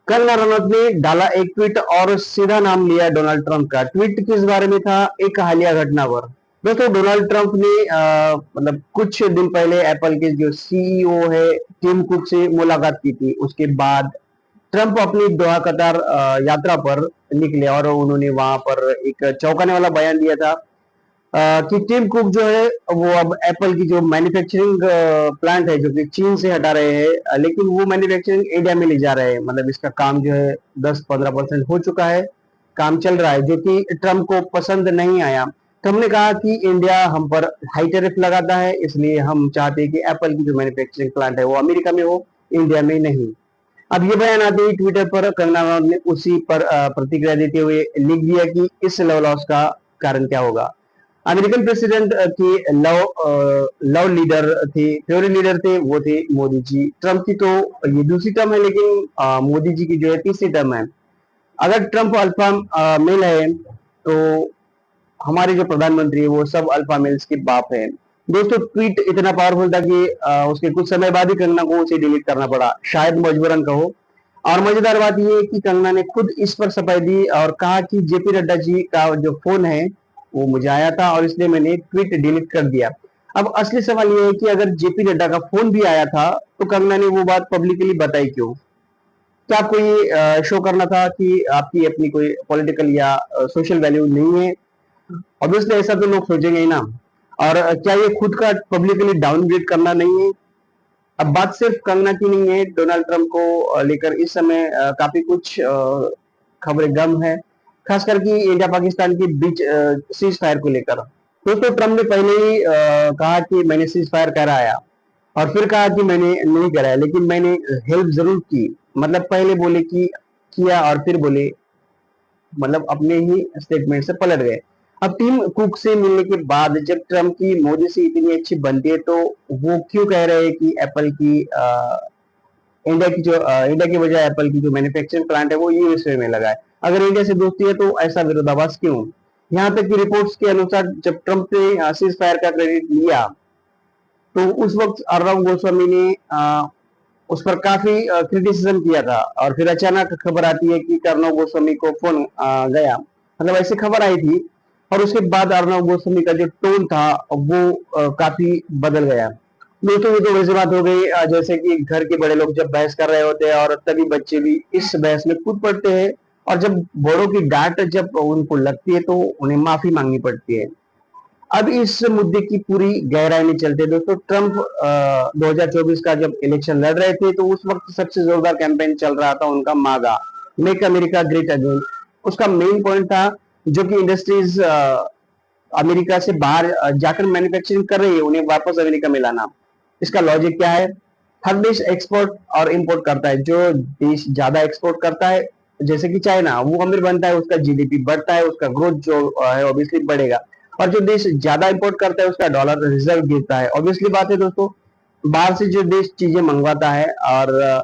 कंगना रनौत ने डाला एक ट्वीट और सीधा नाम लिया डोनाल्ड ट्रंप का। ट्वीट किस बारे में था? एक हालिया घटना पर। दोस्तों, डोनाल्ड ट्रंप ने मतलब कुछ दिन पहले एप्पल के जो सीईओ है टिम कुक से मुलाकात की थी। उसके बाद ट्रंप अपनी दोहा कतार यात्रा पर निकले और उन्होंने वहां पर एक चौंकाने वाला बयान दिया था कि टिम कुक जो है वो अब एप्पल की जो मैन्युफैक्चरिंग प्लांट है जो कि चीन से हटा रहे हैं, लेकिन वो मैन्युफैक्चरिंग इंडिया में ले जा रहे हैं। मतलब इसका काम जो है 10-15% हो चुका है, काम चल रहा है, जो कि ट्रम्प को पसंद नहीं आया। ट्रम्प ने कहा कि इंडिया हम पर हाई टैरिफ लगाता है, इसलिए हम चाहते हैं कि एप्पल की जो मैन्युफैक्चरिंग प्लांट है वो अमेरिका में हो, इंडिया में नहीं। अब ये बयान आते ही ट्विटर पर कंगना रनौत ने उसी पर प्रतिक्रिया देते हुए लिख दिया कि इस लव लॉस का कारण क्या होगा। अमेरिकन प्रेसिडेंट की लव लीडर थे, फेवरेट लीडर थे, वो थे मोदी जी। ट्रंप की तो ये दूसरी टर्म है, लेकिन मोदी जी की जो है तीसरी टर्म है। अगर ट्रंप अल्फा मेल है तो हमारे जो प्रधानमंत्री है वो सब अल्फा मेल्स के बाप है। दोस्तों, ट्वीट इतना पावरफुल था कि उसके कुछ समय बाद ही कंगना को उसे डिलीट करना पड़ा, शायद मजबूरन कहो। और मजेदार बात यह है कि कंगना ने खुद इस पर सफाई दी और कहा कि जेपी नड्डा जी का जो फोन है वो मुझे आया था और इसलिए मैंने ट्वीट डिलीट कर दिया। अब असली सवाल यह है कि अगर जेपी नड्डा का फोन भी आया था तो कंगना ने वो बात पब्लिकली बताई क्यों? क्या आपको ये शो करना था कि आपकी अपनी कोई पॉलिटिकल या सोशल वैल्यू नहीं है? ऑब्वियसली ऐसा तो लोग सोचेंगे ही ना। और क्या ये खुद का पब्लिकली डाउनग्रेड करना नहीं है? अब बात सिर्फ कंगना की नहीं है, डोनाल्ड ट्रंप को लेकर इस समय काफी कुछ खबरें गम है, खास करके इंडिया पाकिस्तान के बीच सीज फायर को लेकर। दोस्तों, ट्रंप ने पहले ही कहा कि मैंने सीज फायर कराया और फिर कहा कि मैंने नहीं कराया, लेकिन मैंने हेल्प जरूर की। मतलब पहले बोले कि किया और फिर बोले, मतलब अपने ही स्टेटमेंट से पलट गए। अब टीम कुक से मिलने के बाद जब ट्रम्प की मोदी से इतनी अच्छी बनती है तो वो क्यों कह रहे हैं कि एप्पल की इंडिया की बजाय एप्पल की जो मैन्युफैक्चरिंग प्लांट है वो यूएसए में लगा है? अगर इंडिया से दोस्ती है तो ऐसा विरोधाभास क्यों? यहाँ तक कि रिपोर्ट्स के अनुसार जब ट्रम्प ने सीज फायर का क्रेडिट लिया तो उस वक्त अर्नब गोस्वामी ने उस पर काफी क्रिटिसिज्म किया था और फिर अचानक खबर आती है कि अर्नब गोस्वामी को फोन गया। मतलब ऐसी खबर आई थी और उसके बाद अर्नब गोस्वामी का जो टोन था वो काफी बदल गया। दोस्तों, ये तो वैसी बात हो गई जैसे कि घर के बड़े लोग जब बहस कर रहे होते हैं और तभी बच्चे भी इस बहस में कूद पड़ते हैं, और जब बड़ों की डांट जब उनको लगती है तो उन्हें माफी मांगनी पड़ती है। अब इस मुद्दे की पूरी गहराई में चलते हैं। दोस्तों, ट्रंप 2024 का जब इलेक्शन लड़ रहे थे तो उस वक्त सबसे जोरदार कैंपेन चल रहा था उनका मागा, मेक अमेरिका ग्रेट अगेन। उसका मेन पॉइंट था जो कि इंडस्ट्रीज अमेरिका से बाहर जाकर मैन्युफैक्चरिंग कर रही है उन्हें वापस अमेरिका में लाना। इसका लॉजिक क्या है? हर देश एक्सपोर्ट और इंपोर्ट करता है। जो देश ज्यादा एक्सपोर्ट करता है जैसे कि चाइना, वो अमीर बनता है, उसका जीडीपी बढ़ता है, उसका ग्रोथ जो है ऑब्वियसली बढ़ेगा। और जो देश ज्यादा इंपोर्ट करता है उसका डॉलर रिजर्व गिरता है। ऑब्वियसली बात है दोस्तों, बाहर से जो देश चीजें मंगवाता है और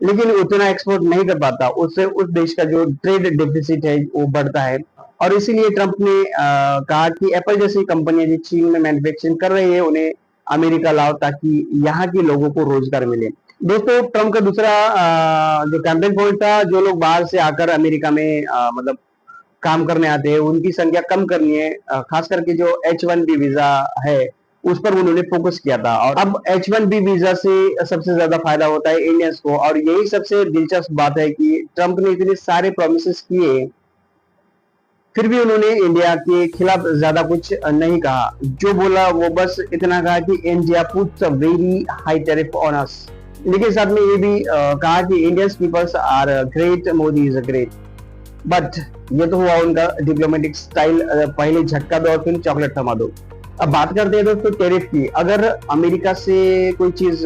लेकिन उतना एक्सपोर्ट नहीं कर पाता, उससे उस देश का जो ट्रेड डेफिसिट है वो बढ़ता है। और इसीलिए ट्रंप ने कहा कि एप्पल जैसी कंपनियां जो चीन में मैन्युफैक्चरिंग कर रही है उन्हें अमेरिका लाओ ताकि यहाँ के लोगों को रोजगार मिले। दोस्तों, ट्रंप का दूसरा जो कैंपेन पॉइंट था, जो लोग बाहर से आकर अमेरिका में मतलब काम करने आते हैं उनकी संख्या कम करनी है। खास करके जो H1B वीजा है उस पर उन्होंने फोकस किया था। और अब H1B वीजा से सबसे ज्यादा फायदा होता है इंडियंस को। और यही सबसे दिलचस्प बात है कि ट्रंप ने इतने सारे प्रॉमिसेस किए फिर भी उन्होंने इंडिया के खिलाफ ज्यादा कुछ नहीं कहा। जो बोला वो बस इतना कहा कि India puts a very high tariff on us. लेकिन साथ में ये भी कहा कि Indians peoples are great, Modi is a great. But ये तो हुआ उनका डिप्लोमेटिक स्टाइल, पहले झटका दो और फिर चॉकलेट थमा दो। अब बात करते हैं दोस्तों टैरिफ की। अगर अमेरिका से कोई चीज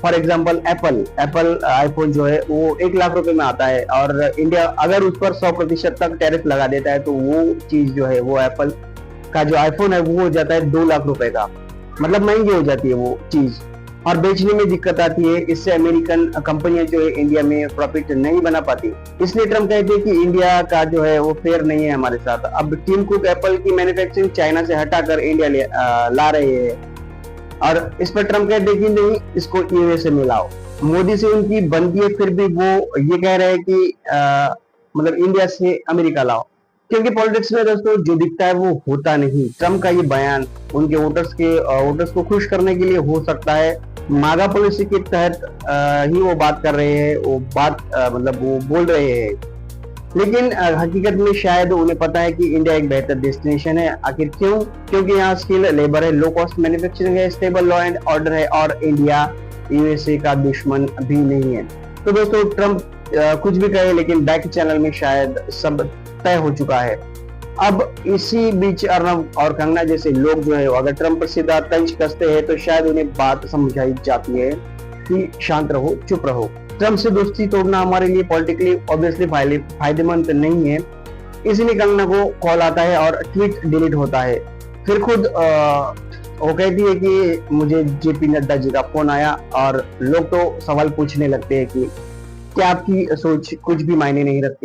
फॉर एग्जांपल एप्पल आईफोन जो है वो 1 लाख रुपए में आता है और इंडिया अगर उस पर 100% तक टैरिफ लगा देता है तो वो चीज जो है वो एप्पल का जो आईफोन है वो हो जाता है 2 लाख रुपए का। मतलब महंगी हो जाती है वो चीज और बेचने में दिक्कत आती है। इससे अमेरिकन कंपनियां जो है इंडिया में प्रॉफिट नहीं बना पाती। इसलिए ट्रम्प कहते हैं कि इंडिया का जो है वो फेयर नहीं है हमारे साथ। अब टीम कुक एप्पल की मैन्युफैक्चरिंग चाइना से हटाकर इंडिया ला रहे हैं और इस पर ट्रम्प कहते हैं कि नहीं, इसको यूएसए में लाओ। मोदी से उनकी बनती है, फिर भी वो ये कह रहे हैं कि मतलब इंडिया से अमेरिका लाओ। क्योंकि पॉलिटिक्स में दोस्तों जो दिखता है वो होता नहीं। ट्रम्प का ये बयान उनके वोटर्स को खुश करने के लिए हो सकता है, मागा पॉलिसी के तहत ही वो बात कर रहे हैं, मतलब वो बोल रहे हैं, लेकिन हकीकत में शायद उन्हें पता है कि इंडिया एक बेहतर डेस्टिनेशन है। आखिर क्यों? क्योंकि यहाँ स्किल लेबर है, लो कॉस्ट मैन्युफैक्चरिंग है, स्टेबल लॉ एंड ऑर्डर है, और इंडिया यूएसए का दुश्मन भी नहीं है। तो दोस्तों ट्रम्प कुछ भी कहे, लेकिन बैक चैनल में शायद सब तय हो चुका है। अब इसी बीच अर्नब और कंगना जैसे लोग जो है, अगर ट्रम्प पर सीधा तंज कसते हैं तो शायद उन्हें बात समझाई जाती है कि शांत रहो, चुप रहो। ट्रम्प से दोस्ती तोड़ना हमारे लिए पॉलिटिकली ऑब्वियसली फायदेमंद नहीं है। इसलिए कंगना को कॉल आता है और ट्वीट डिलीट होता है। फिर खुद वो कहती है कि मुझे जेपी नड्डा जी का फोन आया, और लोग तो सवाल पूछने लगते हैं कि क्या आपकी सोच कुछ भी मायने नहीं रखती।